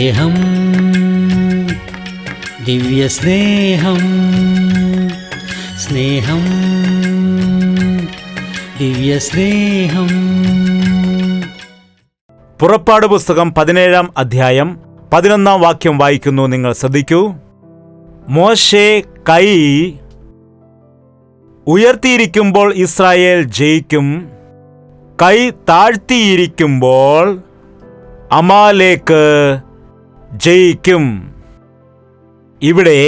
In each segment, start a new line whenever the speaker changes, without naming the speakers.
സ്നേഹം, ദിവ്യസ്നേഹം, സ്നേഹം, ദിവ്യസ്നേഹം.
പുറപ്പാട് പുസ്തകം 17-ാം അധ്യായം 11-ാം വാക്യം വായിക്കുന്നു. നിങ്ങൾ ശ്രദ്ധിക്കൂ. മോശെ കൈ ഉയർത്തിയിരിക്കുമ്പോൾ ഇസ്രായേൽ ജയിക്കും, കൈ താഴ്ത്തിയിരിക്കുമ്പോൾ അമാലേക്ക് ജയിക്കും. ഇവിടെ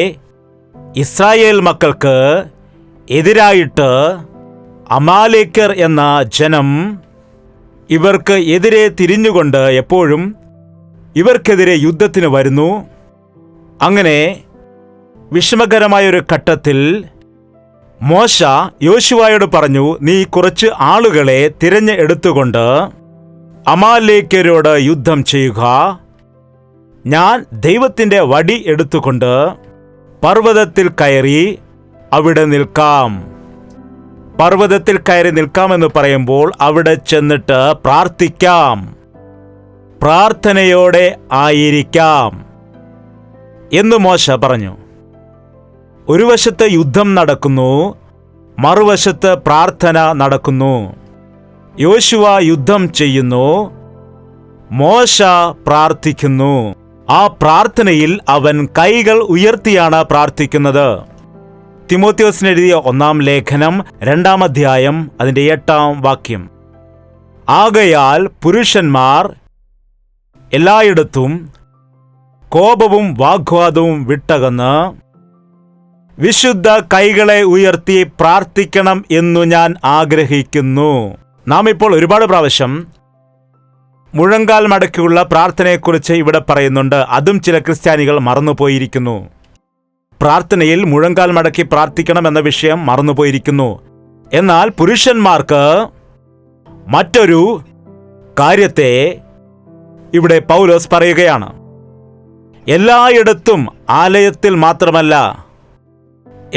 ഇസ്രായേൽ മക്കൾക്ക് എതിരായിട്ട് അമാലേക്കർ എന്ന ജനം ഇവർക്ക് എതിരെ തിരിഞ്ഞുകൊണ്ട് എപ്പോഴും ഇവർക്കെതിരെ യുദ്ധത്തിന് വരുന്നു. അങ്ങനെ വിഷമകരമായൊരു ഘട്ടത്തിൽ മോശ യോശുവയോട് പറഞ്ഞു, നീ കുറച്ച് ആളുകളെ തിരഞ്ഞെടുത്തുകൊണ്ട് അമാലേക്കരോട് യുദ്ധം ചെയ്യുക. ഞാൻ ദൈവത്തിൻ്റെ വടി എടുത്തുകൊണ്ട് പർവ്വതത്തിൽ കയറി അവിടെ നിൽക്കാം. പർവ്വതത്തിൽ കയറി നിൽക്കാമെന്ന് പറയുമ്പോൾ അവിടെ ചെന്നിട്ട് പ്രാർത്ഥിക്കാം, പ്രാർത്ഥനയോടെ ആയിരിക്കാം എന്ന് മോശ പറഞ്ഞു. ഒരു വശത്ത് യുദ്ധം നടക്കുന്നു, മറുവശത്ത് പ്രാർത്ഥന നടക്കുന്നു. യോശുവ യുദ്ധം ചെയ്യുന്നു, മോശ പ്രാർത്ഥിക്കുന്നു. ആ പ്രാർത്ഥനയിൽ അവൻ കൈകൾ ഉയർത്തിയാണ് പ്രാർത്ഥിക്കുന്നത്. തിമോത്തിയോസിന് എഴുതിയ 1-ാം ലേഖനം 2-ാം അധ്യായം അതിൻ്റെ 8-ാം വാക്യം. ആകയാൽ പുരുഷന്മാർ എല്ലായിടത്തും കോപവും വാഗ്വാദവും വിട്ടകന്ന് വിശുദ്ധ കൈകളെ ഉയർത്തി പ്രാർത്ഥിക്കണം എന്നു ഞാൻ ആഗ്രഹിക്കുന്നു. നാം ഇപ്പോൾ ഒരുപാട് പ്രാവശ്യം മുഴങ്കാൽ മടക്കിയുള്ള പ്രാർത്ഥനയെക്കുറിച്ച് ഇവിടെ പറയുന്നുണ്ട്. അതും ചില ക്രിസ്ത്യാനികൾ മറന്നുപോയിരിക്കുന്നു. പ്രാർത്ഥനയിൽ മുഴങ്കാൽ മടക്കി പ്രാർത്ഥിക്കണം എന്ന വിഷയം മറന്നുപോയിരിക്കുന്നു. എന്നാൽ പുരുഷന്മാർക്ക് മറ്റൊരു കാര്യത്തെ ഇവിടെ പൗലോസ് പറയുകയാണ്. എല്ലായിടത്തും, ആലയത്തിൽ മാത്രമല്ല,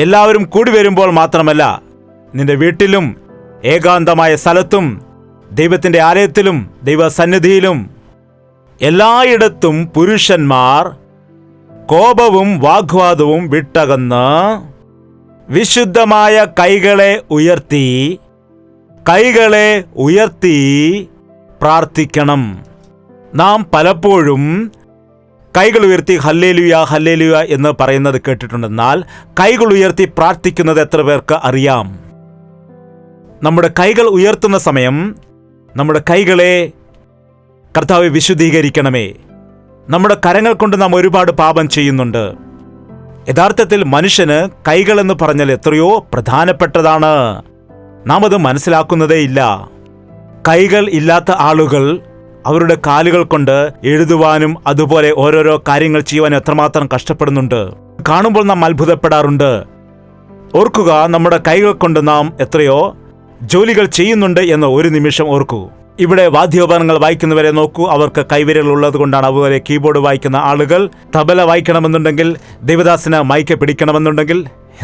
എല്ലാവരും കൂടി വരുമ്പോൾ മാത്രമല്ല, നിന്റെ വീട്ടിലും ഏകാന്തമായ സ്ഥലത്തും ദൈവത്തിൻ്റെ ആലയത്തിലും ദൈവസന്നിധിയിലും എല്ലായിടത്തും പുരുഷന്മാർ കോപവും വാഗ്വാദവും വിട്ടകന്ന് വിശുദ്ധമായ കൈകളെ ഉയർത്തി പ്രാർത്ഥിക്കണം. നാം പലപ്പോഴും കൈകൾ ഉയർത്തി ഹല്ലേലൂയ ഹല്ലേലൂയ എന്ന് പറയുന്നത് കേട്ടിട്ടുണ്ടെന്നാൽ കൈകൾ ഉയർത്തി പ്രാർത്ഥിക്കുന്നത് എത്ര പേർക്ക് അറിയാം? നമ്മുടെ കൈകൾ ഉയർത്തുന്ന സമയം നമ്മുടെ കൈകളെ കർത്താവെ വിശുദ്ധീകരിക്കണമേ. നമ്മുടെ കരങ്ങൾ കൊണ്ട് നാം ഒരുപാട് പാപം ചെയ്യുന്നുണ്ട്. യഥാർത്ഥത്തിൽ മനുഷ്യന് കൈകൾ എന്ന് പറഞ്ഞാൽ എത്രയോ പ്രധാനപ്പെട്ടതാണ്. നാം അത് മനസ്സിലാക്കുന്നതേ ഇല്ല. കൈകൾ ഇല്ലാത്ത ആളുകൾ അവരുടെ കാലുകൾ കൊണ്ട് എഴുതുവാനും അതുപോലെ ഓരോരോ കാര്യങ്ങൾ ചെയ്യുവാനും എത്രമാത്രം കഷ്ടപ്പെടുന്നുണ്ട്. കാണുമ്പോൾ നാം അത്ഭുതപ്പെടാറുണ്ട്. ഓർക്കുക, നമ്മുടെ കൈകൾ കൊണ്ട് നാം എത്രയോ ജോലികൾ ചെയ്യുന്നുണ്ട് എന്ന് ഒരു നിമിഷം ഓർക്കൂ. ഇവിടെ വാദ്യോപകരണങ്ങൾ വായിക്കുന്നവരെ നോക്കൂ. അവർക്ക് കൈവിരലുകൾ ഉള്ളത് കൊണ്ടാണ്. അതുപോലെ കീബോർഡ് വായിക്കുന്ന ആളുകൾ, തബല വായിക്കണമെന്നുണ്ടെങ്കിൽ, ദേവദാസിന് മൈക്ക് പിടിക്കണമെന്നുണ്ടെങ്കിൽ,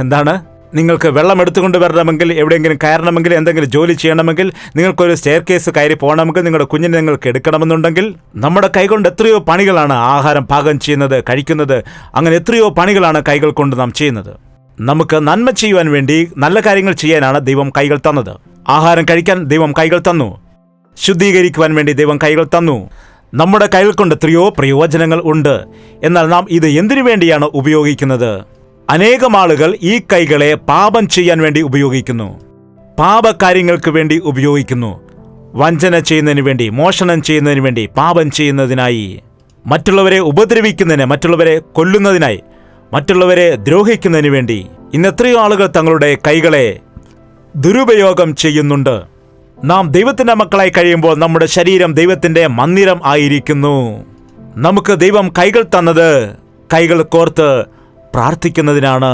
എന്താണ്, നിങ്ങൾക്ക് വെള്ളം എടുത്തുകൊണ്ട് വരണമെങ്കിൽ, എവിടെയെങ്കിലും കയറണമെങ്കിൽ, എന്തെങ്കിലും ജോലി ചെയ്യണമെങ്കിൽ, നിങ്ങൾക്കൊരു സ്റ്റെയർ കേസ് കയറി പോകണമെങ്കിൽ, നിങ്ങളുടെ കുഞ്ഞിനെ നിങ്ങൾക്ക് എടുക്കണമെന്നുണ്ടെങ്കിൽ, നമ്മുടെ കൈകൊണ്ട് എത്രയോ പണികളാണ്. ആഹാരം പാകം ചെയ്യുന്നത്, കഴിക്കുന്നത്, അങ്ങനെ എത്രയോ പണികളാണ് കൈകൾ കൊണ്ട് നാം ചെയ്യുന്നത്. നമുക്ക് നന്മ ചെയ്യുവാൻ വേണ്ടി, നല്ല കാര്യങ്ങൾ ചെയ്യാനാണ് ദൈവം കൈകൾ തന്നത്. ആഹാരം കഴിക്കാൻ ദൈവം കൈകൾ തന്നു. ശുദ്ധീകരിക്കുവാൻ വേണ്ടി ദൈവം കൈകൾ തന്നു. നമ്മുടെ കൈകൾ കൊണ്ട് എത്രയോ പ്രയോജനങ്ങൾ ഉണ്ട്. എന്നാൽ നാം ഇത് എന്തിനു വേണ്ടിയാണ് ഉപയോഗിക്കുന്നത്? അനേകം ആളുകൾ ഈ കൈകളെ പാപം ചെയ്യാൻ വേണ്ടി ഉപയോഗിക്കുന്നു, പാപകാര്യങ്ങൾക്ക് വേണ്ടി ഉപയോഗിക്കുന്നു. വഞ്ചന ചെയ്യുന്നതിന് വേണ്ടി, മോഷണം ചെയ്യുന്നതിന് വേണ്ടി, പാപം ചെയ്യുന്നതിനായി, മറ്റുള്ളവരെ ഉപദ്രവിക്കുന്നതിന്, മറ്റുള്ളവരെ കൊല്ലുന്നതിനായി, മറ്റുള്ളവരെ ദ്രോഹിക്കുന്നതിന് വേണ്ടി ഇന്ന് എത്രയോ ആളുകൾ തങ്ങളുടെ കൈകളെ ദുരുപയോഗം ചെയ്യുന്നുണ്ട്. നാം ദൈവത്തിൻ്റെ മക്കളായി കഴിയുമ്പോൾ നമ്മുടെ ശരീരം ദൈവത്തിൻ്റെ മന്ദിരം ആയിരിക്കുന്നു. നമുക്ക് ദൈവം കൈകൾ തന്നത് കൈകൾ കോർത്ത് പ്രാർത്ഥിക്കുന്നതിനാണ്,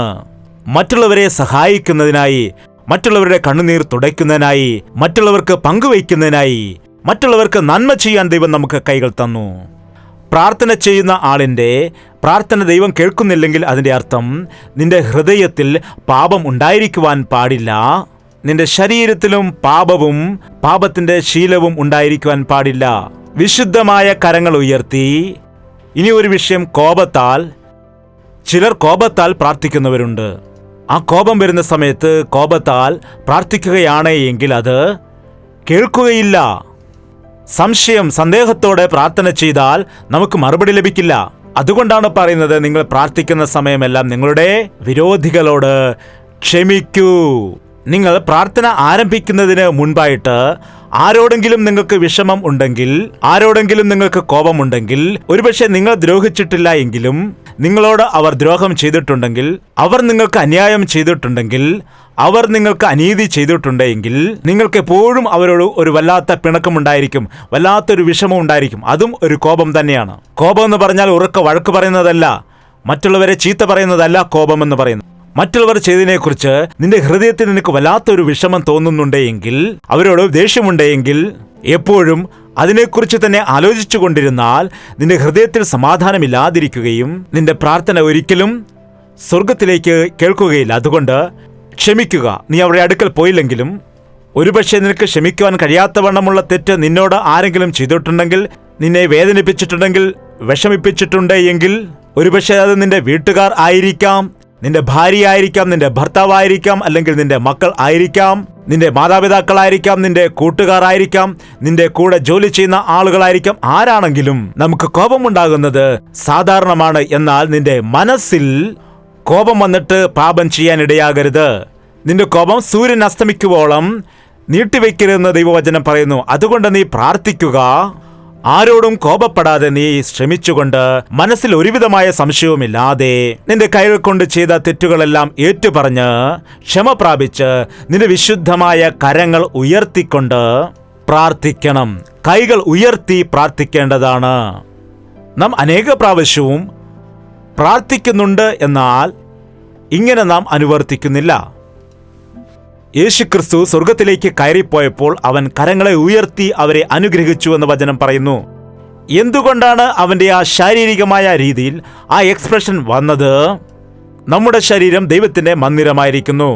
മറ്റുള്ളവരെ സഹായിക്കുന്നതിനായി, മറ്റുള്ളവരുടെ കണ്ണുനീർ തുടയ്ക്കുന്നതിനായി, മറ്റുള്ളവർക്ക് പങ്കുവയ്ക്കുന്നതിനായി, മറ്റുള്ളവർക്ക് നന്മ ചെയ്യാൻ ദൈവം നമുക്ക് കൈകൾ തന്നു. പ്രാർത്ഥന ചെയ്യുന്ന ആളിൻ്റെ പ്രാർത്ഥന ദൈവം കേൾക്കുന്നില്ലെങ്കിൽ അതിൻ്റെ അർത്ഥം നിന്റെ ഹൃദയത്തിൽ പാപം ഉണ്ടായിരിക്കുവാൻ പാടില്ല. നിന്റെ ശരീരത്തിലും പാപവും പാപത്തിന്റെ ശീലവും ഉണ്ടായിരിക്കുവാൻ പാടില്ല. വിശുദ്ധമായ കരങ്ങൾ ഉയർത്തി ഇനി ഒരു വിഷയം, കോപത്താൽ. ചിലർ കോപത്താൽ പ്രാർത്ഥിക്കുന്നവരുണ്ട്. ആ കോപം വരുന്ന സമയത്ത് കോപത്താൽ പ്രാർത്ഥിക്കുകയാണ് എങ്കിൽ അത് കേൾക്കുകയില്ല. സംശയം, സന്ദേഹത്തോടെ പ്രാർത്ഥന ചെയ്താൽ നമുക്ക് മറുപടി ലഭിക്കില്ല. അതുകൊണ്ടാണ് പറയുന്നത്, നിങ്ങൾ പ്രാർത്ഥിക്കുന്ന സമയമെല്ലാം നിങ്ങളുടെ വിരോധികളോട് ക്ഷമിക്കൂ. നിങ്ങൾ പ്രാർത്ഥന ആരംഭിക്കുന്നതിന് മുൻപായിട്ട് ആരോടെങ്കിലും നിങ്ങൾക്ക് വിഷമം ഉണ്ടെങ്കിൽ, ആരോടെങ്കിലും നിങ്ങൾക്ക് കോപമുണ്ടെങ്കിൽ, ഒരുപക്ഷെ നിങ്ങൾ ദ്രോഹിച്ചിട്ടില്ല എങ്കിലും നിങ്ങളോട് അവർ ദ്രോഹം ചെയ്തിട്ടുണ്ടെങ്കിൽ, അവർ നിങ്ങൾക്ക് അന്യായം ചെയ്തിട്ടുണ്ടെങ്കിൽ, അവർ നിങ്ങൾക്ക് അനീതി ചെയ്തിട്ടുണ്ടെങ്കിൽ, നിങ്ങൾക്ക് എപ്പോഴും അവരോട് ഒരു വല്ലാത്ത പിണക്കമുണ്ടായിരിക്കും, വല്ലാത്തൊരു വിഷമം ഉണ്ടായിരിക്കും. അതും ഒരു കോപം തന്നെയാണ്. കോപം എന്ന് പറഞ്ഞാൽ ഉറക്കെ വഴക്ക് പറയുന്നതല്ല, മറ്റുള്ളവരെ ചീത്ത പറയുന്നതല്ല കോപം എന്ന് പറയുന്നത്. മറ്റുള്ളവർ ചെയ്തതിനെക്കുറിച്ച് നിന്റെ ഹൃദയത്തിൽ നിനക്ക് വല്ലാത്തൊരു വിഷമം തോന്നുന്നുണ്ടെങ്കിൽ, അവരോട് ദേഷ്യമുണ്ടെങ്കിൽ, എപ്പോഴും അതിനെക്കുറിച്ച് തന്നെ ആലോചിച്ചു കൊണ്ടിരുന്നാൽ നിന്റെ ഹൃദയത്തിൽ സമാധാനമില്ലാതിരിക്കുകയും നിന്റെ പ്രാർത്ഥന ഒരിക്കലും സ്വർഗത്തിലേക്ക് കേൾക്കുകയില്ല. അതുകൊണ്ട് ക്ഷമിക്കുക. നീ അവരുടെ അടുക്കൽ പോയില്ലെങ്കിലും, ഒരുപക്ഷെ നിനക്ക് ക്ഷമിക്കുവാൻ കഴിയാത്തവണ്ണമുള്ള തെറ്റ് നിന്നോട് ആരെങ്കിലും ചെയ്തിട്ടുണ്ടെങ്കിൽ, നിന്നെ വേദനിപ്പിച്ചിട്ടുണ്ടെങ്കിൽ, വിഷമിപ്പിച്ചിട്ടുണ്ട് എങ്കിൽ, ഒരുപക്ഷെ അത് നിന്റെ വീട്ടുകാർ ആയിരിക്കാം, നിന്റെ ഭാര്യ ആയിരിക്കാം, നിന്റെ ഭർത്താവായിരിക്കാം, അല്ലെങ്കിൽ നിന്റെ മക്കൾ ആയിരിക്കാം, നിന്റെ മാതാപിതാക്കളായിരിക്കാം, നിന്റെ കൂട്ടുകാരായിരിക്കാം, നിന്റെ കൂടെ ജോലി ചെയ്യുന്ന ആളുകളായിരിക്കാം. ആരാണെങ്കിലും നമുക്ക് കോപമുണ്ടാകുന്നത് സാധാരണമാണ്. എന്നാൽ നിന്റെ മനസ്സിൽ കോപം വന്നിട്ട് പാപം ചെയ്യാനിടയാകരുത്. നിന്റെ കോപം സൂര്യൻ അസ്തമിക്കുവോളം നീട്ടിവെക്കരുതെന്ന് ദൈവവചനം പറയുന്നു. അതുകൊണ്ട് നീ പ്രാർത്ഥിക്കുക. ആരോടും കോപപ്പെടാതെ നീ ശ്രമിച്ചുകൊണ്ട്, മനസ്സിൽ ഒരുവിധമായ സംശയവുമില്ലാതെ, നിന്റെ കൈകൾ കൊണ്ട് ചെയ്ത തെറ്റുകളെല്ലാം ഏറ്റുപറഞ്ഞ് ക്ഷമ പ്രാപിച്ച് നിന്റെ വിശുദ്ധമായ കരങ്ങൾ ഉയർത്തിക്കൊണ്ട് പ്രാർത്ഥിക്കണം. കൈകൾ ഉയർത്തി പ്രാർത്ഥിക്കേണ്ടതാണ്. നാം അനേക പ്രാവശ്യവും പ്രാർത്ഥിക്കുന്നുണ്ട്, എന്നാൽ ഇങ്ങനെ നാം അനുവർത്തിക്കുന്നില്ല. യേശുക്രിസ്തു സ്വർഗത്തിലേക്ക് കയറിപ്പോയപ്പോൾ അവൻ കരങ്ങളെ ഉയർത്തി അവരെ അനുഗ്രഹിച്ചു എന്ന് വചനം പറയുന്നു. എന്തുകൊണ്ടാണ് അവൻ്റെ ആ ശാരീരികമായ രീതിയിൽ ആ എക്സ്പ്രഷൻ വന്നത്? നമ്മുടെ ശരീരം ദൈവത്തിൻ്റെ മന്ദിരമായിരിക്കുന്നു.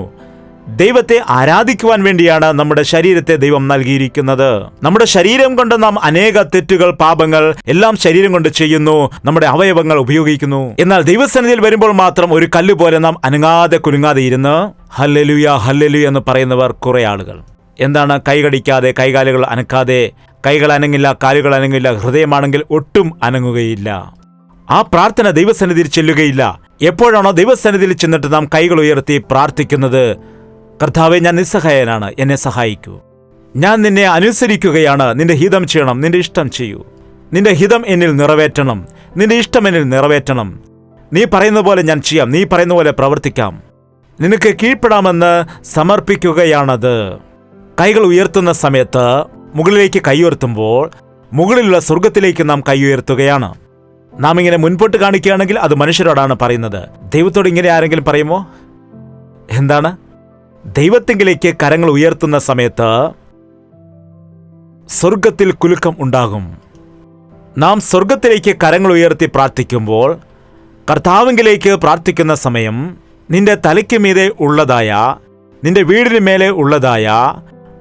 ദൈവത്തെ ആരാധിക്കുവാൻ വേണ്ടിയാണ് നമ്മുടെ ശരീരത്തെ ദൈവം നൽകിയിരിക്കുന്നത്. നമ്മുടെ ശരീരം കൊണ്ട് നാം അനേക തെറ്റുകൾ, പാപങ്ങൾ എല്ലാം ശരീരം കൊണ്ട് ചെയ്യുന്നു, നമ്മുടെ അവയവങ്ങൾ ഉപയോഗിക്കുന്നു. എന്നാൽ ദൈവസന്നിധിയിൽ വരുമ്പോൾ മാത്രം ഒരു കല്ല് പോലെ നാം അനങ്ങാതെ കുലുങ്ങാതെ ഇരുന്ന് ഹല്ലേലൂയ ഹല്ലേലൂയ എന്ന് പറയുന്നവർ കുറെ ആളുകൾ. എന്താണ്? കൈകടിക്കാതെ, കൈകാലുകൾ അനക്കാതെ. കൈകൾ അനങ്ങില്ല, കാലുകൾ അനങ്ങില്ല, ഹൃദയമാണെങ്കിൽ ഒട്ടും അനങ്ങുകയില്ല. ആ പ്രാർത്ഥന ദൈവസന്നിധിയിൽ ചെല്ലുകയില്ല. എപ്പോഴാണോ ദൈവസന്നിധിയിൽ ചെന്നിട്ട് നാം കൈകൾ ഉയർത്തി പ്രാർത്ഥിക്കുന്നത്, കർത്താവേ, ഞാൻ നിസ്സഹായനാണ്, എന്നെ സഹായിക്കൂ, ഞാൻ നിന്നെ അനുസരിക്കുകയാണ്, നിന്റെ ഹിതം ചെയ്യണം, നിന്റെ ഇഷ്ടം ചെയ്യൂ, നിന്റെ ഹിതം എന്നിൽ നിറവേറ്റണം, നിന്റെ ഇഷ്ടം എന്നിൽ നിറവേറ്റണം, നീ പറയുന്ന പോലെ ഞാൻ ചെയ്യാം, നീ പറയുന്ന പോലെ പ്രവർത്തിക്കാം, നിനക്ക് കീഴ്പ്പെടാമെന്ന് സമർപ്പിക്കുകയാണത്. കൈകൾ ഉയർത്തുന്ന സമയത്ത് മുകളിലേക്ക് കൈ ഉയർത്തുമ്പോൾ മുകളിലുള്ള സ്വർഗത്തിലേക്ക് നാം കൈ ഉയർത്തുകയാണ്. നാം ഇങ്ങനെ മുൻപോട്ട് കാണിക്കുകയാണെങ്കിൽ അത് മനുഷ്യരോടാണ് പറയുന്നത്. ദൈവത്തോട് ഇങ്ങനെ ആരെങ്കിലും പറയുമോ? എന്താണ്? ദൈവത്തെങ്കിലേക്ക് കരങ്ങൾ ഉയർത്തുന്ന സമയത്ത് സ്വർഗത്തിൽ കുലുക്കം ഉണ്ടാകും. നാം സ്വർഗത്തിലേക്ക് കരങ്ങൾ ഉയർത്തി പ്രാർത്ഥിക്കുമ്പോൾ, കർത്താവിങ്കിലേക്ക് പ്രാർത്ഥിക്കുന്ന സമയം, നിന്റെ തലയ്ക്ക് മീതെ ഉള്ളതായ, നിന്റെ വീടിന് മേലെ ഉള്ളതായ,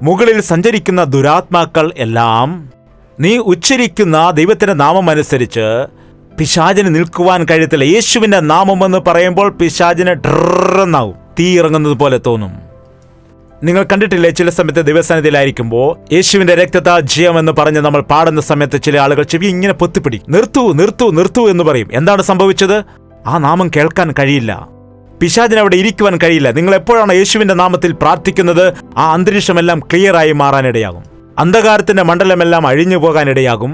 മുകളിൽ സഞ്ചരിക്കുന്ന ദുരാത്മാക്കൾ എല്ലാം നീ ഉച്ചരിക്കുന്ന ദൈവത്തിന്റെ നാമം അനുസരിച്ച് പിശാചിന് നിൽക്കുവാൻ കഴിയത്തില്ല. യേശുവിന്റെ നാമമെന്ന് പറയുമ്പോൾ പിശാചിന് ഡ്രന്നാവും, തീ ഇറങ്ങുന്നത് പോലെ തോന്നും. നിങ്ങൾ കണ്ടിട്ടില്ലേ, ചില സമയത്ത് ദൈവസന്നിധിയിലായിരിക്കുമ്പോൾ യേശുവിന്റെ രക്തത്താൽ ജയം എന്ന് പറഞ്ഞ് നമ്മൾ പാടുന്ന സമയത്ത് ചില ആളുകൾ ചെവി ഇങ്ങനെ പൊത്തിപ്പിടി, നിർത്തു നിർത്തു നിർത്തു എന്ന് പറയും. എന്താണ് സംഭവിച്ചത്? ആ നാമം കേൾക്കാൻ കഴിയില്ല, പിശാചിന് അവിടെ ഇരിക്കുവാൻ കഴിയില്ല. നിങ്ങൾ എപ്പോഴാണ് യേശുവിന്റെ നാമത്തിൽ പ്രാർത്ഥിക്കുന്നത്, ആ അന്തരീക്ഷമെല്ലാം ക്ലിയറായി മാറാനിടയാകും. അന്ധകാരത്തിന്റെ മണ്ഡലമെല്ലാം അഴിഞ്ഞു പോകാനിടയാകും.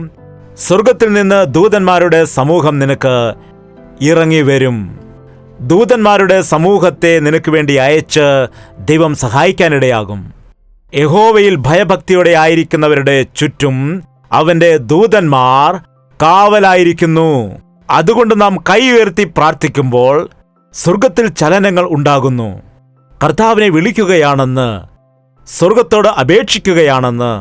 സ്വർഗത്തിൽ നിന്ന് ദൂതന്മാരുടെ സമൂഹം നിനക്ക് ഇറങ്ങി വരും. ദൂതന്മാരുടെ സമൂഹത്തെ നിനക്ക് വേണ്ടി അയച്ച് ദൈവം സഹായിക്കാനിടയാകും. യഹോവയിൽ ഭയഭക്തിയോടെ ആയിരിക്കുന്നവരുടെ ചുറ്റും അവന്റെ ദൂതന്മാർ കാവലായിരിക്കുന്നു. അതുകൊണ്ട് നാം കൈ ഉയർത്തി പ്രാർത്ഥിക്കുമ്പോൾ സ്വർഗത്തിൽ ചലനങ്ങൾ ഉണ്ടാകുന്നു. കർത്താവിനെ വിളിക്കുകയാണെന്ന്, സ്വർഗത്തോട് അപേക്ഷിക്കുകയാണെന്ന്.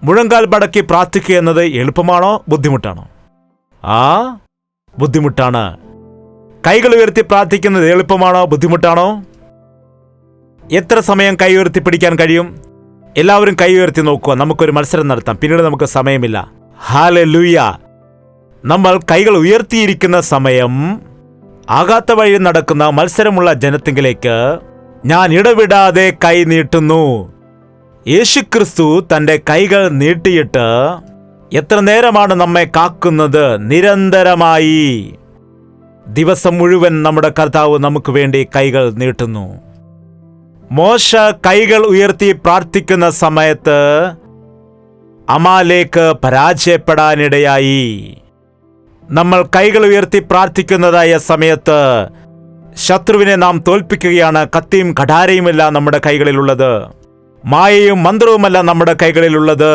മുഴങ്കാൽ മടക്കി പ്രാർത്ഥിക്കുക എന്നത് എളുപ്പമാണോ ബുദ്ധിമുട്ടാണോ? ബുദ്ധിമുട്ടാണ്. കൈകൾ ഉയർത്തി പ്രാർത്ഥിക്കുന്നത് എളുപ്പമാണോ ബുദ്ധിമുട്ടാണോ? എത്ര സമയം കൈ ഉയർത്തി പിടിക്കാൻ കഴിയും? എല്ലാവരും കൈ ഉയർത്തി നോക്കുക. നമുക്കൊരു മത്സരം നടത്താം. പിന്നീട് നമുക്ക് സമയമില്ല. ഹല്ലേലൂയ. നമ്മൾ കൈകൾ ഉയർത്തിയിരിക്കുന്ന സമയം ആകാത്ത വഴി നടക്കുന്ന മത്സരമുള്ള ജനത്തിങ്കിലേക്ക് ഞാൻ ഇടവിടാതെ കൈ നീട്ടുന്നു. യേശുക്രിസ്തു തൻ്റെ കൈകൾ നീട്ടിയിട്ട് എത്ര നേരമാണ് നമ്മെ കാക്കുന്നത്? നിരന്തരമായി ദിവസം മുഴുവൻ നമ്മുടെ കർത്താവ് നമുക്ക് വേണ്ടി കൈകൾ നീട്ടുന്നു. മോശ കൈകൾ ഉയർത്തി പ്രാർത്ഥിക്കുന്ന സമയത്ത് അമാലേക്ക് പരാജയപ്പെടാനിടയായി. നമ്മൾ കൈകൾ ഉയർത്തി പ്രാർത്ഥിക്കുന്നതായ സമയത്ത് ശത്രുവിനെ നാം തോൽപ്പിക്കുകയാണ്. കത്തിയും കഠാരയുമല്ല നമ്മുടെ കൈകളിലുള്ളത്, മായയും മന്ത്രവുമല്ല നമ്മുടെ കൈകളിലുള്ളത്.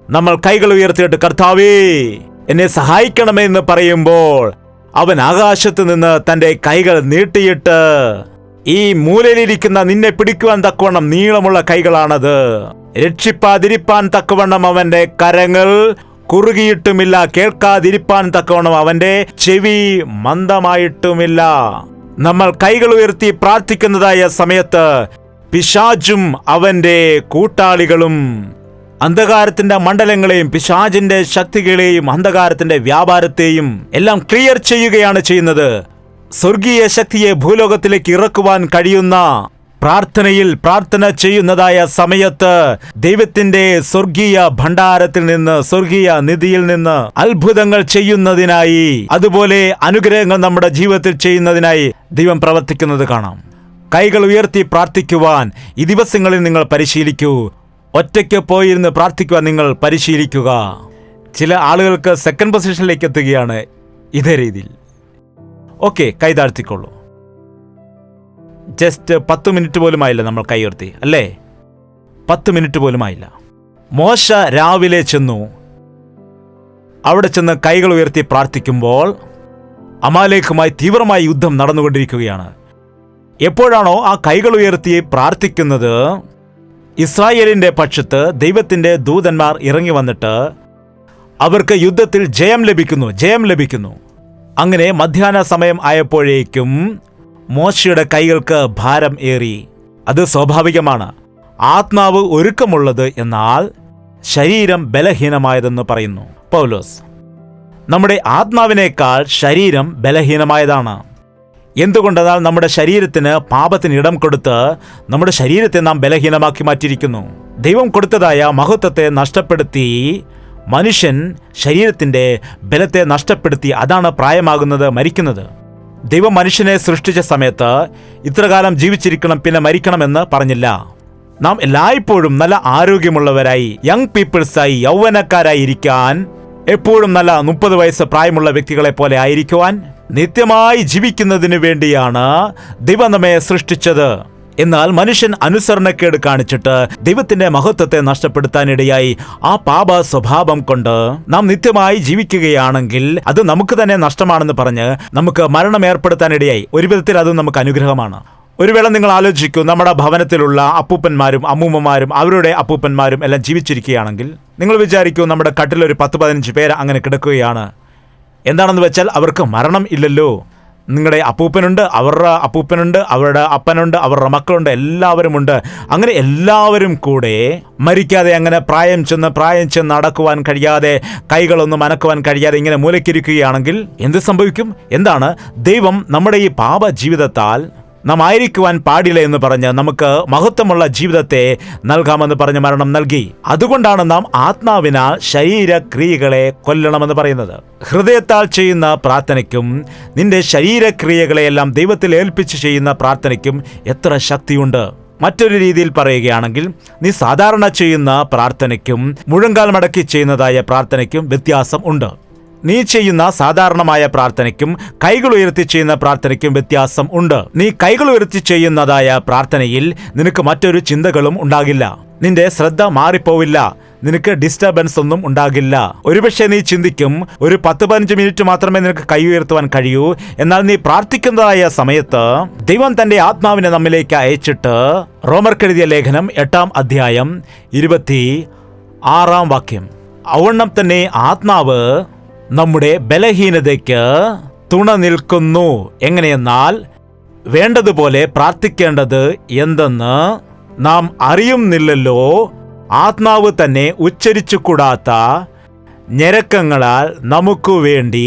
നമ്മൾ കൈകൾ ഉയർത്തിയിട്ട് കർത്താവേ എന്നെ സഹായിക്കണമേ എന്ന് പറയുമ്പോൾ അവൻ ആകാശത്ത് നിന്ന് തൻ്റെ കൈകൾ നീട്ടിയിട്ട് ഈ മൂലയിലിരിക്കുന്ന നിന്നെ പിടിക്കുവാൻ തക്കവണ്ണം നീളമുള്ള കൈകളാണത്. രക്ഷിപ്പാതിരിപ്പാൻ തക്കവണ്ണം അവന്റെ കരങ്ങൾ കുറുകിയിട്ടുമില്ല, കേൾക്കാതിരിപ്പാൻ തക്കവണ്ണം അവന്റെ ചെവി മന്ദമായിട്ടുമില്ല. നമ്മൾ കൈകൾ ഉയർത്തി പ്രാർത്ഥിക്കുന്നതായ സമയത്ത് പിശാചും അവന്റെ കൂട്ടാളികളും അന്ധകാരത്തിന്റെ മണ്ഡലങ്ങളെയും പിശാചിന്റെ ശക്തികളെയും അന്ധകാരത്തിന്റെ വ്യാപാരത്തെയും എല്ലാം ക്ലിയർ ചെയ്യുകയാണ് ചെയ്യുന്നത്. സ്വർഗീയ ശക്തിയെ ഭൂലോകത്തിലേക്ക് ഇറക്കുവാൻ കഴിയുന്ന പ്രാർത്ഥനയിൽ പ്രാർത്ഥന ചെയ്യുന്നതായ സമയത്ത് ദൈവത്തിന്റെ സ്വർഗീയ ഭണ്ഡാരത്തിൽ നിന്ന്, സ്വർഗീയ നിധിയിൽ നിന്ന് അത്ഭുതങ്ങൾ ചെയ്യുന്നതിനായി, അതുപോലെ അനുഗ്രഹങ്ങൾ നമ്മുടെ ജീവിതത്തിൽ ചെയ്യുന്നതിനായി ദൈവം പ്രവർത്തിക്കുന്നത് കാണാം. കൈകൾ ഉയർത്തി പ്രാർത്ഥിക്കുവാൻ ഈ ദിവസങ്ങളിൽ നിങ്ങൾ പരിശീലിക്കൂ. ഒറ്റയ്ക്ക് പോയിരുന്ന് പ്രാർത്ഥിക്കുവാൻ നിങ്ങൾ പരിശീലിക്കുക. ചില ആളുകൾക്ക് സെക്കൻഡ് പൊസിഷനിലേക്ക് എത്തുകയാണ് ഇതേ രീതിയിൽ. ഓക്കെ, കൈ താഴ്ത്തിക്കൊള്ളൂ. ജസ്റ്റ് 10 മിനിറ്റ് പോലും ആയില്ല നമ്മൾ കൈ ഉയർത്തി, അല്ലേ? 10 മിനിറ്റ് പോലും ആയില്ല. മോശ രാവിലെ ചെന്നു. അവിടെ ചെന്ന് കൈകൾ ഉയർത്തി പ്രാർത്ഥിക്കുമ്പോൾ അമാലേക്കുമായി തീവ്രമായ യുദ്ധം നടന്നുകൊണ്ടിരിക്കുകയാണ്. എപ്പോഴാണോ ആ കൈകൾ ഉയർത്തി പ്രാർത്ഥിക്കുന്നത്, ഇസ്രായേലിന്റെ പക്ഷത്ത് ദൈവത്തിന്റെ ദൂതന്മാർ ഇറങ്ങി വന്നിട്ട് അവർക്ക് യുദ്ധത്തിൽ ജയം ലഭിക്കുന്നു. അങ്ങനെ മധ്യാഹ്ന സമയം ആയപ്പോഴേക്കും മോശയുടെ കൈകൾക്ക് ഭാരം ഏറി. അത് സ്വാഭാവികമാണ്. ആത്മാവ് ഒരുക്കമുള്ളത്, എന്നാൽ ശരീരം ബലഹീനമായതെന്ന് പറയുന്നു പൗലോസ്. നമ്മുടെ ആത്മാവിനേക്കാൾ ശരീരം ബലഹീനമായതാണ്. എന്തുകൊണ്ടെന്നാൽ നമ്മുടെ ശരീരത്തിന് പാപത്തിന് ഇടം കൊടുത്ത് നമ്മുടെ ശരീരത്തെ നാം ബലഹീനമാക്കി മാറ്റിയിരിക്കുന്നു. ദൈവം കൊടുത്തതായ മഹത്വത്തെ നഷ്ടപ്പെടുത്തി മനുഷ്യൻ ശരീരത്തിന്റെ ബലത്തെ നഷ്ടപ്പെടുത്തി. അതാണ് പ്രായമാകുന്നത്, മരിക്കുന്നത്. ദൈവം മനുഷ്യനെ സൃഷ്ടിച്ച സമയത്ത് ഇത്രകാലം ജീവിച്ചിരിക്കണം, പിന്നെ മരിക്കണമെന്ന് പറഞ്ഞില്ല. നാം എല്ലായ്പ്പോഴും നല്ല ആരോഗ്യമുള്ളവരായി, യങ് പീപ്പിൾസായി, യൗവനക്കാരായി ഇരിക്കാൻ, എപ്പോഴും നല്ല 30 വയസ്സ് പ്രായമുള്ള വ്യക്തികളെ പോലെ ആയിരിക്കുവാൻ, നിത്യമായി ജീവിക്കുന്നതിന് വേണ്ടിയാണ് ദൈവം നമ്മെ സൃഷ്ടിച്ചത്. എന്നാൽ മനുഷ്യൻ അനുസരണക്കേട് കാണിച്ചിട്ട് ദൈവത്തിന്റെ മഹത്വത്തെ നഷ്ടപ്പെടുത്താനിടയായി. ആ പാപ സ്വഭാവം കൊണ്ട് നാം നിത്യമായി ജീവിക്കുകയാണെങ്കിൽ അത് നമുക്ക് തന്നെ നഷ്ടമാണെന്ന് പറഞ്ഞ് നമുക്ക് മരണം ഏർപ്പെടുത്താനിടയായി. ഒരു വിധത്തിൽ അത് നമുക്ക് അനുഗ്രഹമാണ്. ഒരു വേള നിങ്ങൾ ആലോചിക്കൂ, നമ്മുടെ ഭവനത്തിലുള്ള അപ്പൂപ്പന്മാരും അമ്മൂമ്മമാരും അവരുടെ അപ്പൂപ്പന്മാരും എല്ലാം ജീവിച്ചിരിക്കുകയാണെങ്കിൽ നിങ്ങൾ വിചാരിക്കൂ, നമ്മുടെ കട്ടിലൊരു 10-15 പേര് അങ്ങനെ കിടക്കുകയാണ്. എന്താണെന്ന് വെച്ചാൽ അവർക്ക് മരണം ഇല്ലല്ലോ. നിങ്ങളുടെ അപ്പൂപ്പനുണ്ട്, അവരുടെ അപ്പൂപ്പനുണ്ട്, അവരുടെ അപ്പനുണ്ട്, അവരുടെ മക്കളുണ്ട്, എല്ലാവരുമുണ്ട്. അങ്ങനെ എല്ലാവരും കൂടെ മരിക്കാതെ അങ്ങനെ പ്രായം ചെന്ന് നടക്കുവാൻ കഴിയാതെ, കൈകളൊന്നും അനക്കുവാൻ കഴിയാതെ ഇങ്ങനെ മൂലക്കിരിക്കുകയാണെങ്കിൽ എന്ത് സംഭവിക്കും? എന്താണ് ദൈവം നമ്മുടെ ഈ പാപ ജീവിതത്താൽ നാം ആയിരിക്കുവാൻ പാടില്ല എന്ന് പറഞ്ഞ് നമുക്ക് മഹത്വമുള്ള ജീവിതത്തെ നൽകാമെന്ന് പറഞ്ഞ് മരണം നൽകി. അതുകൊണ്ടാണ് നാം ആത്മാവിനാൽ ശരീരക്രിയകളെ കൊല്ലണമെന്ന് പറയുന്നത്. ഹൃദയത്താൽ ചെയ്യുന്ന പ്രാർത്ഥനയ്ക്കും നിന്റെ ശരീരക്രിയകളെയെല്ലാം ദൈവത്തിൽ ഏൽപ്പിച്ച് ചെയ്യുന്ന പ്രാർത്ഥനയ്ക്കും എത്ര ശക്തിയുണ്ട്! മറ്റൊരു രീതിയിൽ പറയുകയാണെങ്കിൽ, നീ സാധാരണ ചെയ്യുന്ന പ്രാർത്ഥനയ്ക്കും മുഴങ്കാൽ മടക്കി ചെയ്യുന്നതായ പ്രാർത്ഥനയ്ക്കും വ്യത്യാസം ഉണ്ട്. നീ ചെയ്യുന്ന സാധാരണമായ പ്രാർത്ഥനയ്ക്കും കൈകൾ ഉയർത്തി ചെയ്യുന്ന പ്രാർത്ഥനയ്ക്കും വ്യത്യാസം ഉണ്ട്. നീ കൈകൾ ഉയർത്തി ചെയ്യുന്നതായ പ്രാർത്ഥനയിൽ നിനക്ക് മറ്റൊരു ചിന്തകളും ഉണ്ടാകില്ല. നിന്റെ ശ്രദ്ധ മാറിപ്പോവില്ല. നിനക്ക് ഡിസ്റ്റർബൻസ് ഒന്നും ഉണ്ടാകില്ല. ഒരുപക്ഷെ നീ ചിന്തിക്കും, ഒരു 10-15 മിനിറ്റ് മാത്രമേ നിനക്ക് കൈ ഉയർത്തുവാൻ കഴിയൂ. എന്നാൽ നീ പ്രാർത്ഥിക്കുന്നതായ സമയത്ത് ദൈവം തന്റെ ആത്മാവിനെ നമ്മിലേക്ക് അയച്ചിട്ട്, റോമർക്കെഴുതിയ ലേഖനം 8-ാം അധ്യായം 26-ാം വാക്യം, അവണ്ണം തന്നെ ആത്മാവ് നമ്മുടെ ബലഹീനതയ്ക്ക് തുണ നിൽക്കുന്നു. എങ്ങനെയെന്നാൽ, വേണ്ടതുപോലെ പ്രാർത്ഥിക്കേണ്ടത് എന്തെന്ന് നാം അറിയുന്നില്ലല്ലോ. ആത്മാവ് തന്നെ ഉച്ചരിച്ചുകൂടാത്ത ഞരക്കങ്ങളാൽ നമുക്കു വേണ്ടി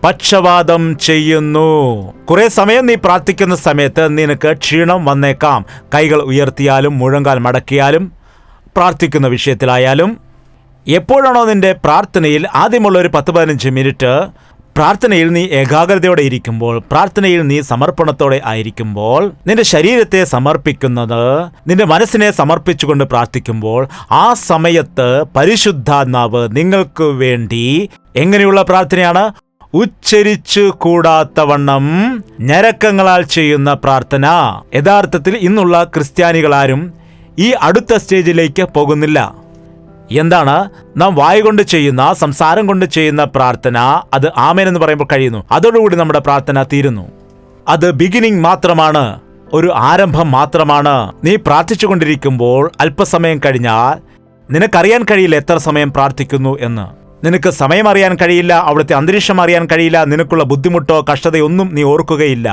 പക്ഷവാദം ചെയ്യുന്നു. കുറെ സമയം നീ പ്രാർത്ഥിക്കുന്ന സമയത്ത് നിനക്ക് ക്ഷീണം വന്നേക്കാം. കൈകൾ ഉയർത്തിയാലും മുഴങ്കാൽ മടക്കിയാലും പ്രാർത്ഥിക്കുന്ന വിഷയത്തിലായാലും. എപ്പോഴാണോ നിന്റെ പ്രാർത്ഥനയിൽ ആദ്യമുള്ള ഒരു 10-15 മിനിറ്റ് പ്രാർത്ഥനയിൽ നീ ഏകാഗ്രതയോടെ ഇരിക്കുമ്പോൾ, പ്രാർത്ഥനയിൽ നീ സമർപ്പണത്തോടെ ആയിരിക്കുമ്പോൾ, നിന്റെ ശരീരത്തെ സമർപ്പിക്കുന്നത്, നിന്റെ മനസ്സിനെ സമർപ്പിച്ചുകൊണ്ട് പ്രാർത്ഥിക്കുമ്പോൾ, ആ സമയത്ത് പരിശുദ്ധാത്മാവ് നിങ്ങൾക്ക് വേണ്ടി എങ്ങനെയുള്ള പ്രാർത്ഥനയാണ്? ഉച്ചരിച്ചു കൂടാത്തവണ്ണം ഞരക്കങ്ങളാൽ ചെയ്യുന്ന പ്രാർത്ഥന. യഥാർത്ഥത്തിൽ ഇന്നുള്ള ക്രിസ്ത്യാനികളാരും ഈ അടുത്ത സ്റ്റേജിലേക്ക് പോകുന്നില്ല. എന്താണ്? നാം വായ കൊണ്ട് ചെയ്യുന്ന, സംസാരം കൊണ്ട് ചെയ്യുന്ന പ്രാർത്ഥന, അത് ആമേൻ എന്ന് പറയുമ്പോൾ കഴിയുന്നു. അതോടുകൂടി നമ്മുടെ പ്രാർത്ഥന തീരുന്നു. അത് ബിഗിനിങ് മാത്രമാണ്, ഒരു ആരംഭം മാത്രമാണ്. നീ പ്രാർത്ഥിച്ചു കൊണ്ടിരിക്കുമ്പോൾ അല്പസമയം കഴിഞ്ഞാൽ നിനക്കറിയാൻ കഴിയില്ല എത്ര സമയം പ്രാർത്ഥിക്കുന്നു എന്ന്. നിനക്ക് സമയം അറിയാൻ കഴിയില്ല, അവിടുത്തെ അന്തരീക്ഷം അറിയാൻ കഴിയില്ല, നിനക്കുള്ള ബുദ്ധിമുട്ടോ കഷ്ടതയൊന്നും നീ ഓർക്കുകയില്ല.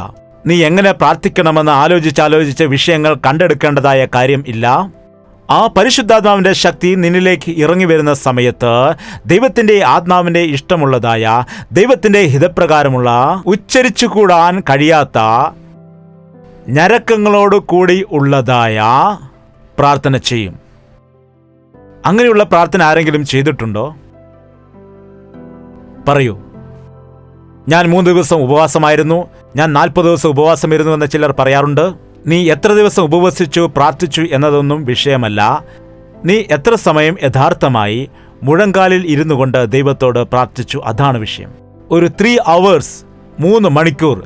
നീ എങ്ങനെ പ്രാർത്ഥിക്കണമെന്ന് ആലോചിച്ച് വിഷയങ്ങൾ കണ്ടെടുക്കേണ്ടതായ കാര്യം ഇല്ല. ആ പരിശുദ്ധാത്മാവിന്റെ ശക്തി നിന്നിലേക്ക് ഇറങ്ങി വരുന്ന സമയത്ത് ദൈവത്തിന്റെ ആത്മാവിന്റെ ഇഷ്ടമുള്ളതായ, ദൈവത്തിന്റെ ഹിതപ്രകാരമുള്ള, ഉച്ചരിച്ചുകൂടാൻ കഴിയാത്ത ഞരക്കങ്ങളോട് കൂടി ഉള്ളതായ പ്രാർത്ഥന ചെയ്യും. അങ്ങനെയുള്ള പ്രാർത്ഥന ആരെങ്കിലും ചെയ്തിട്ടുണ്ടോ? പറയൂ. ഞാൻ 3 ദിവസം ഉപവാസമായിരുന്നു, ഞാൻ 40 ദിവസം ഉപവാസമായിരുന്നു എന്ന് ചിലർ പറയാറുണ്ട്. നീ എത്ര ദിവസം ഉപവസിച്ചു, പ്രാർത്ഥിച്ചു എന്നതൊന്നും വിഷയമല്ല. നീ എത്ര സമയം യഥാർത്ഥമായി മുഴങ്കാലിൽ ഇരുന്നു കൊണ്ട് ദൈവത്തോട് പ്രാർത്ഥിച്ചു, അതാണ് വിഷയം. ഒരു 3 hours, 3 മണിക്കൂർ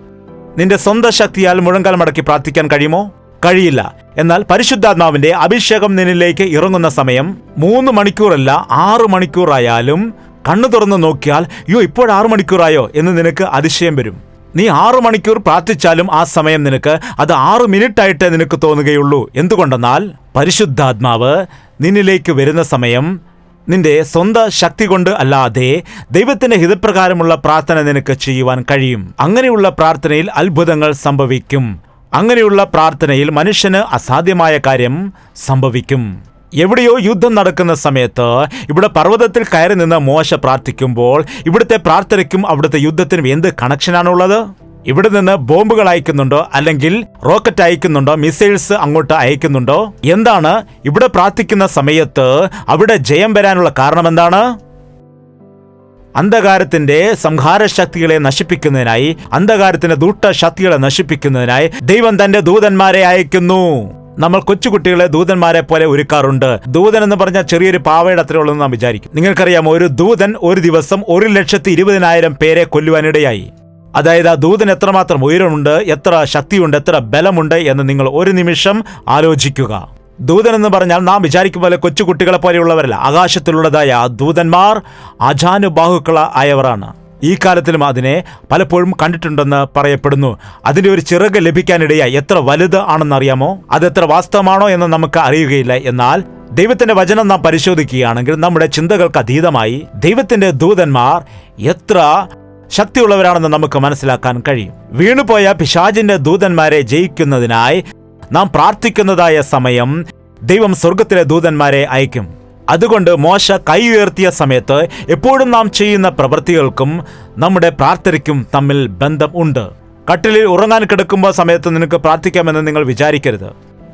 നിന്റെ സ്വന്തം ശക്തിയാൽ മുഴങ്കാൽ മടക്കി പ്രാർത്ഥിക്കാൻ കഴിയുമോ? കഴിയില്ല. എന്നാൽ പരിശുദ്ധാത്മാവിന്റെ അഭിഷേകം നിന്നിലേക്ക് ഇറങ്ങുന്ന സമയം 3 മണിക്കൂറല്ല, 6 മണിക്കൂറായാലും കണ്ണു തുറന്ന് നോക്കിയാൽ ഇപ്പോൾ 6 മണിക്കൂറായോ എന്ന് നിനക്ക് അതിശയം വരും. നീ 6 മണിക്കൂർ പ്രാർത്ഥിച്ചാലും ആ സമയം നിനക്ക് അത് 6 മിനിറ്റായിട്ടേ നിനക്ക് തോന്നുകയുള്ളൂ. എന്തുകൊണ്ടെന്നാൽ പരിശുദ്ധാത്മാവ് നിന്നിലേക്ക് വരുന്ന സമയം നിന്റെ സ്വന്തം ശക്തി കൊണ്ട് അല്ലാതെ ദൈവത്തിന്റെ ഹിതപ്രകാരമുള്ള പ്രാർത്ഥന നിനക്ക് ചെയ്യുവാൻ കഴിയും. അങ്ങനെയുള്ള പ്രാർത്ഥനയിൽ അത്ഭുതങ്ങൾ സംഭവിക്കും. അങ്ങനെയുള്ള പ്രാർത്ഥനയിൽ മനുഷ്യന് അസാധ്യമായ കാര്യം സംഭവിക്കും. എവിടെയോ യുദ്ധം നടക്കുന്ന സമയത്ത് ഇവിടെ പർവ്വതത്തിൽ കയറി നിന്ന് മോശ പ്രാർത്ഥിക്കുമ്പോൾ ഇവിടുത്തെ പ്രാർത്ഥനയ്ക്കും അവിടുത്തെ യുദ്ധത്തിനും എന്ത് കണക്ഷനാണുള്ളത്? ഇവിടെ നിന്ന് ബോംബുകൾ അയക്കുന്നുണ്ടോ, അല്ലെങ്കിൽ റോക്കറ്റ് അയക്കുന്നുണ്ടോ, മിസൈൽസ് അങ്ങോട്ട് അയക്കുന്നുണ്ടോ? എന്താണ് ഇവിടെ പ്രാർത്ഥിക്കുന്ന സമയത്ത് അവിടെ ജയം വരാനുള്ള കാരണം? എന്താണ്? അന്ധകാരത്തിന്റെ സംഹാര ശക്തികളെ നശിപ്പിക്കുന്നതിനായി, അന്ധകാരത്തിന്റെ ദൂഷ്ട ശക്തികളെ നശിപ്പിക്കുന്നതിനായി ദൈവം തന്റെ ദൂതന്മാരെ അയക്കുന്നു. നമ്മൾ കൊച്ചുകുട്ടികളെ ദൂതന്മാരെ പോലെ ഒരുക്കാറുണ്ട്. ദൂതൻ എന്ന് പറഞ്ഞാൽ ചെറിയൊരു പാവയുടെ അത്രയുള്ളൂ നാം വിചാരിക്കും. നിങ്ങൾക്കറിയാമോ, ഒരു ദൂതൻ ഒരു ദിവസം 1,20,000 പേരെ കൊല്ലുവാനിടയായി. അതായത് ആ ദൂതൻ എത്രമാത്രം ഉയരമുണ്ട്, എത്ര ശക്തിയുണ്ട്, എത്ര ബലമുണ്ട് എന്ന് നിങ്ങൾ ഒരു നിമിഷം ആലോചിക്കുക. ദൂതൻ എന്ന് പറഞ്ഞാൽ നാം വിചാരിക്കും പോലെ കൊച്ചുകുട്ടികളെ പോലെയുള്ളവരല്ല. ആകാശത്തിലുള്ളതായ ദൂതന്മാർ ആജാനുബാഹുക്കളായവരാണ്. ഈ കാലത്തിലും അതിനെ പലപ്പോഴും കണ്ടിട്ടുണ്ടെന്ന് പറയപ്പെടുന്നു. അതിൻ്റെ ഒരു ചിറക് ലഭിക്കാനിടയായി. എത്ര വലുത് ആണെന്നറിയാമോ? അതെത്ര വാസ്തവമാണോ എന്ന് നമുക്ക് അറിയുകയില്ല. എന്നാൽ ദൈവത്തിന്റെ വചനം നാം പരിശോധിക്കുകയാണെങ്കിൽ നമ്മുടെ ചിന്തകൾക്ക് അതീതമായി ദൈവത്തിന്റെ ദൂതന്മാർ എത്ര ശക്തിയുള്ളവരാണെന്ന് നമുക്ക് മനസ്സിലാക്കാൻ കഴിയും. വീണുപോയ പിശാചിന്റെ ദൂതന്മാരെ ജയിക്കുന്നതിനായി നാം പ്രാർത്ഥിക്കുന്നതായ സമയം ദൈവം സ്വർഗത്തിലെ ദൂതന്മാരെ അയക്കും. അതുകൊണ്ട് മോശ കൈ ഉയർത്തിയ സമയത്ത് എപ്പോഴും നാം ചെയ്യുന്ന പ്രവൃത്തികൾക്കും നമ്മുടെ പ്രാർത്ഥനയ്ക്കും തമ്മിൽ ബന്ധം ഉണ്ട്. കട്ടിലിൽ ഉറങ്ങാൻ കിടക്കുമ്പോൾ സമയത്ത് നിനക്ക് പ്രാർത്ഥിക്കാമെന്ന് നിങ്ങൾ വിചാരിക്കരുത്.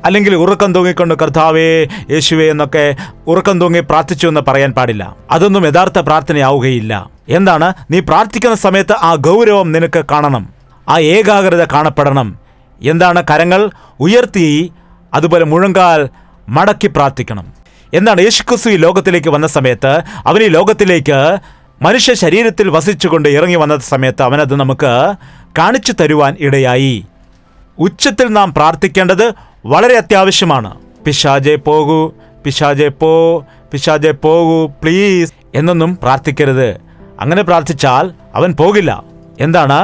അല്ലെങ്കിൽ ഉറക്കം തൂങ്ങിക്കൊണ്ട് കർത്താവേ യേശുവേ എന്നൊക്കെ ഉറക്കം തൂങ്ങി പ്രാർത്ഥിച്ചു എന്ന് പറയാൻ പാടില്ല. അതൊന്നും യഥാർത്ഥ പ്രാർത്ഥനയാവുകയില്ല. എന്താണ്? നീ പ്രാർത്ഥിക്കുന്ന സമയത്ത് ആ ഗൗരവം നിനക്ക് കാണണം, ആ ഏകാഗ്രത കാണപ്പെടണം. എന്താണ്? കരങ്ങൾ ഉയർത്തി അതുപോലെ മുഴങ്കാൽ മടക്കി പ്രാർത്ഥിക്കണം. എന്താണ്? യേശുക്രിസ്തു ഈ ലോകത്തിലേക്ക് വന്ന സമയത്ത്, അവൻ ഈ ലോകത്തിലേക്ക് മനുഷ്യ ശരീരത്തിൽ വസിച്ചുകൊണ്ട് ഇറങ്ങി വന്ന സമയത്ത് അവനത് നമുക്ക് കാണിച്ചു തരുവാൻ ഇടയായി. ഉച്ചത്തിൽ നാം പ്രാർത്ഥിക്കേണ്ടത് വളരെ അത്യാവശ്യമാണ്. പിശാചേ പോകൂ, പിശാചേ പോ, പിശാചേ പോകൂ പ്ലീസ് എന്നൊന്നും പ്രാർത്ഥിക്കരുത്. അങ്ങനെ പ്രാർത്ഥിച്ചാൽ അവൻ പോകില്ല. എന്താണ്?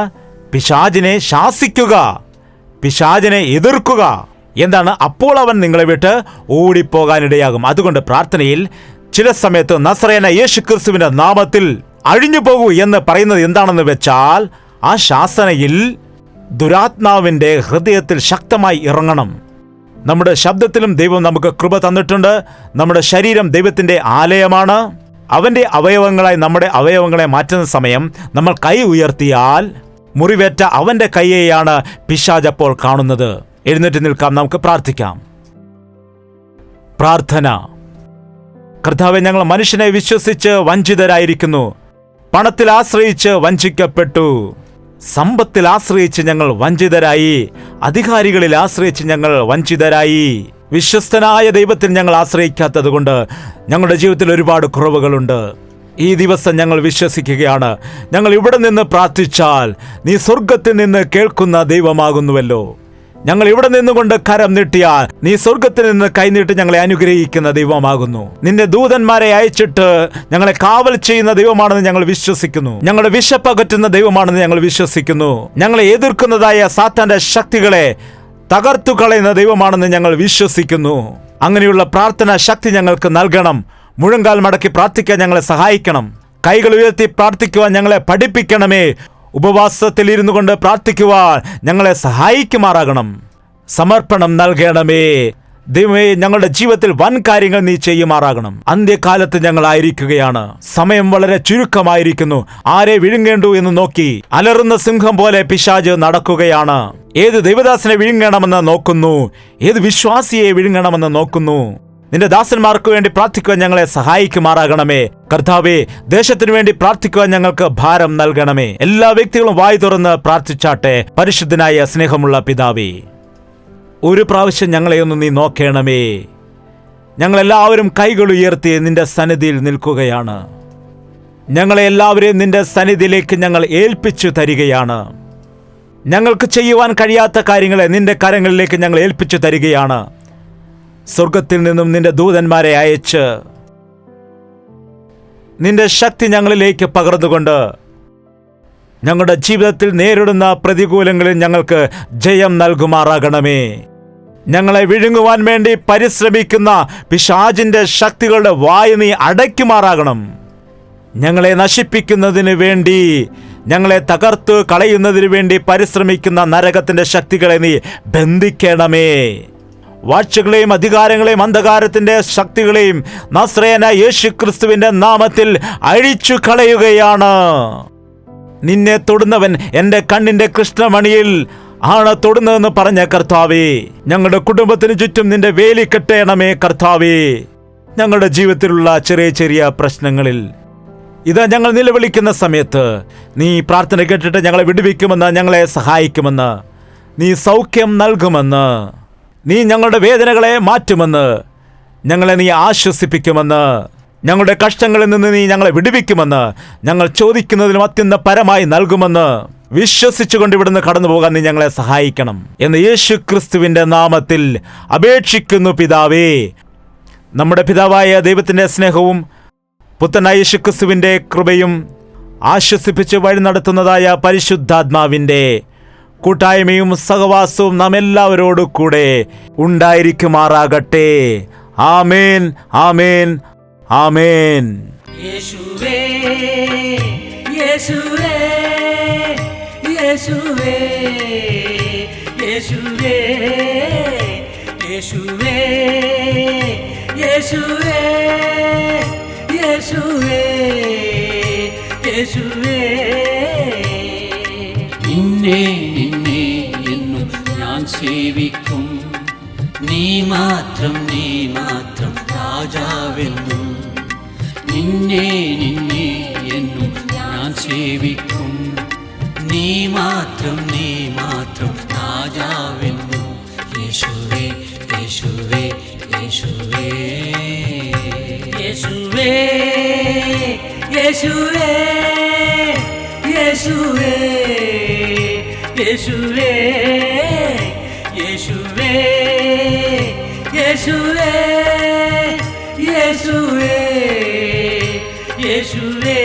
പിശാചിനെ ശാസിക്കുക, പിശാചിനെ എതിർക്കുക. എന്താണ്? അപ്പോൾ അവൻ നിങ്ങളെ വിട്ട് ഓടിപ്പോകാനിടയാകും. അതുകൊണ്ട് പ്രാർത്ഥനയിൽ ചില സമയത്ത് നസറേയനായ യേശുക്രിസ്തുവിന്റെ നാമത്തിൽ അഴിഞ്ഞു പോകൂ എന്ന് പറയുന്നത് എന്താണെന്ന് വെച്ചാൽ, ആ ശാസനയിൽ ദുരാത്മാവിന്റെ ഹൃദയത്തിൽ ശക്തമായി ഇറങ്ങണം. നമ്മുടെ ശബ്ദത്തിലും ദൈവം നമുക്ക് കൃപ തന്നിട്ടുണ്ട്. നമ്മുടെ ശരീരം ദൈവത്തിന്റെ ആലയമാണ്. അവൻ്റെ അവയവങ്ങളായി നമ്മുടെ അവയവങ്ങളെ മാറ്റുന്ന സമയം നമ്മൾ കൈ ഉയർത്തിയാൽ മുറിവേറ്റ അവൻ്റെ കൈയെയാണ് പിശാച് അപ്പോൾ കാണുന്നത്. എഴുന്നേറ്റ് നിൽക്കാം, നമുക്ക് പ്രാർത്ഥിക്കാം. പ്രാർത്ഥന. കർത്താവേ, ഞങ്ങൾ മനുഷ്യനെ വിശ്വസിച്ച് വഞ്ചിതരായിരിക്കുന്നു. പണത്തിൽ ആശ്രയിച്ച് വഞ്ചിക്കപ്പെട്ടു, സമ്പത്തിൽ ആശ്രയിച്ച് ഞങ്ങൾ വഞ്ചിതരായി, അധികാരികളിൽ ആശ്രയിച്ച് ഞങ്ങൾ വഞ്ചിതരായി. വിശ്വസ്തനായ ദൈവത്തിൽ ഞങ്ങൾ ആശ്രയിക്കാത്തത് കൊണ്ട് ഞങ്ങളുടെ ജീവിതത്തിൽ ഒരുപാട് കുറവുകളുണ്ട്. ഈ ദിവസം ഞങ്ങൾ വിശ്വസിക്കുകയാണ്, ഞങ്ങൾ ഇവിടെ നിന്ന് പ്രാർത്ഥിച്ചാൽ നീ സ്വർഗത്തിൽ നിന്ന് കേൾക്കുന്ന ദൈവമാകുന്നുവല്ലോ. ഞങ്ങൾ ഇവിടെ നിന്നുകൊണ്ട് കരം നീട്ടിയാൽ നീ സ്വർഗത്തിൽ നിന്ന് കൈനീട്ടി ഞങ്ങളെ അനുഗ്രഹിക്കുന്ന ദൈവമാകുന്നു. നിന്റെ ദൂതന്മാരെ അയച്ചിട്ട് ഞങ്ങളെ കാവൽ ചെയ്യുന്ന ദൈവമാണെന്ന് ഞങ്ങൾ വിശ്വസിക്കുന്നു. ഞങ്ങളുടെ വിശപ്പകറ്റുന്ന ദൈവമാണെന്ന് ഞങ്ങൾ വിശ്വസിക്കുന്നു. ഞങ്ങളെ എതിർക്കുന്നതായ സാത്താന്റെ ശക്തികളെ തകർത്തു കളയുന്ന ദൈവമാണെന്ന് ഞങ്ങൾ വിശ്വസിക്കുന്നു. അങ്ങനെയുള്ള പ്രാർത്ഥനാ ശക്തി ഞങ്ങൾക്ക് നൽകണം. മുഴങ്കാൽ മടക്കി പ്രാർത്ഥിക്കാൻ ഞങ്ങളെ സഹായിക്കണം. കൈകൾ ഉയർത്തി പ്രാർത്ഥിക്കുവാൻ ഞങ്ങളെ പഠിപ്പിക്കണമേ. ഉപവാസത്തിൽ ഇരുന്നു കൊണ്ട് പ്രാർത്ഥിക്കുവാൻ ഞങ്ങളെ സഹായിക്കുമാറാകണം. സമർപ്പണം നൽകണമേ ദൈവമേ. ഞങ്ങളുടെ ജീവിതത്തിൽ വൻ കാര്യങ്ങൾ നീ ചെയ്യുമാറാകണം. അന്ത്യകാലത്ത് ഞങ്ങളായിരിക്കുകയാണ്. സമയം വളരെ ചുരുക്കമായിരിക്കുന്നു. ആരെ വിഴുങ്ങേണ്ടു എന്ന് നോക്കി അലറുന്ന സിംഹം പോലെ പിശാച് നടക്കുകയാണ്. ഏത് ദൈവദാസനെ വിഴുങ്ങണമെന്ന് നോക്കുന്നു, ഏത് വിശ്വാസിയെ വിഴുങ്ങണമെന്ന് നോക്കുന്നു. നിന്റെ ദാസന്മാർക്ക് വേണ്ടി പ്രാർത്ഥിക്കുവാൻ ഞങ്ങളെ സഹായിക്കുമാറാകണമേ. കർത്താവേ, ദേശത്തിനു വേണ്ടി പ്രാർത്ഥിക്കുവാൻ ഞങ്ങൾക്ക് ഭാരം നൽകണമേ. എല്ലാ വ്യക്തികളും വായി തുറന്ന് പ്രാർത്ഥിച്ചാട്ടെ. പരിശുദ്ധനായ സ്നേഹമുള്ള പിതാവേ, ഒരു പ്രാവശ്യം ഞങ്ങളെ ഒന്ന് നീ നോക്കണമേ. ഞങ്ങളെല്ലാവരും കൈകൾ ഉയർത്തി നിന്റെ സന്നിധിയിൽ നിൽക്കുകയാണ്. ഞങ്ങളെ എല്ലാവരെയും നിന്റെ സന്നിധിയിലേക്ക് ഞങ്ങൾ ഏൽപ്പിച്ചു തരികയാണ്. ഞങ്ങൾക്ക് ചെയ്യുവാൻ കഴിയാത്ത കാര്യങ്ങളെ നിന്റെ കരങ്ങളിലേക്ക് ഞങ്ങൾ ഏൽപ്പിച്ചു തരികയാണ്. സ്വർഗത്തിൽ നിന്നും നിന്റെ ദൂതന്മാരെ അയച്ച് നിന്റെ ശക്തി ഞങ്ങളിലേക്ക് പകർന്നുകൊണ്ട് ഞങ്ങളുടെ ജീവിതത്തിൽ നേരിടുന്ന പ്രതികൂലങ്ങളിൽ ഞങ്ങൾക്ക് ജയം നൽകുമാറാകണമേ. ഞങ്ങളെ വിഴുങ്ങുവാൻ വേണ്ടി പരിശ്രമിക്കുന്ന പിശാചിന്റെ ശക്തികളുടെ വായു നീ അടയ്ക്കുമാറാകണം. ഞങ്ങളെ നശിപ്പിക്കുന്നതിന് വേണ്ടി, ഞങ്ങളെ തകർത്തു കളയുന്നതിന് വേണ്ടി പരിശ്രമിക്കുന്ന നരകത്തിന്റെ ശക്തികളെ നീ ബന്ധിക്കണമേ. വാഴ്ചകളെയും അധികാരങ്ങളെയും അന്ധകാരത്തിന്റെ ശക്തികളെയും നസ്രയനായ യേശുക്രിസ്തുവിന്റെ നാമത്തിൽ അഴിച്ചു കളയുകയാണ്. നിന്നെ തൊടുന്നവൻ എൻ്റെ കണ്ണിന്റെ കൃഷ്ണമണിയിൽ ആണ് തൊടുന്നതെന്ന് പറഞ്ഞ കർത്താവേ, ഞങ്ങളുടെ കുടുംബത്തിന് ചുറ്റും നിന്റെ വേലി കെട്ടണമേ കർത്താവേ. ഞങ്ങളുടെ ജീവിതത്തിലുള്ള ചെറിയ ചെറിയ പ്രശ്നങ്ങളിൽ ഇതാ ഞങ്ങൾ നിലവിളിക്കുന്ന സമയത്ത് നീ പ്രാർത്ഥന കേട്ടിട്ട് ഞങ്ങളെ വിടുവിക്കുമെന്ന്, ഞങ്ങളെ സഹായിക്കുമെന്ന്, നീ സൗഖ്യം നൽകുമെന്ന്, നീ ഞങ്ങളുടെ വേദനകളെ മാറ്റുമെന്ന്, ഞങ്ങളെ നീ ആശ്വസിപ്പിക്കുമെന്ന്, ഞങ്ങളുടെ കഷ്ടങ്ങളിൽ നിന്ന് നീ ഞങ്ങളെ വിടുവിക്കുമെന്ന്, ഞങ്ങൾ ചോദിക്കുന്നതിലും അത്യന്തം പരമായി നൽകുമെന്ന് വിശ്വസിച്ചുകൊണ്ട് ഇവിടുന്ന് കടന്നു പോകാൻ നീ ഞങ്ങളെ സഹായിക്കണം എന്ന് യേശുക്രിസ്തുവിന്റെ നാമത്തിൽ അപേക്ഷിക്കുന്നു പിതാവേ. നമ്മുടെ പിതാവായ ദൈവത്തിന്റെ സ്നേഹവും പുത്രനായ യേശുക്രിസ്തുവിന്റെ കൃപയും ആശ്വസിപ്പിച്ച് വഴി നടത്തുന്നതായ പരിശുദ്ധാത്മാവിന്റെ കൂട്ടായ്മയും സഹവാസവും നാം എല്ലാവരോടു കൂടെ ഉണ്ടായിരിക്കുമാറാകട്ടെ. ആമേൻ, ആമേൻ, ആമേൻ.
യേശുവേ, യേശുവേ, യേശുവേ, യേശുവേ, യേശുവേ, യേശുവേ, യേശുവേ, യേശുവേ. നിന്നെ നിന്നെ എന്നും ഞാൻ സേവിക്കും, നീ മാത്രം രാജാവെന്നും. നിന്നെ നിന്നെ എന്നും ഞാൻ സേവിക്കും, നീ മാത്രം രാജാവെന്നും. യേശുവേ, യേശുവേ, യേശുവേ, യേശുവേ, യേശുവേ, യേശുവേ, യേശുവേ, യേശുവേ, യേശുവേ, യേശുവേ, യേശുവേ.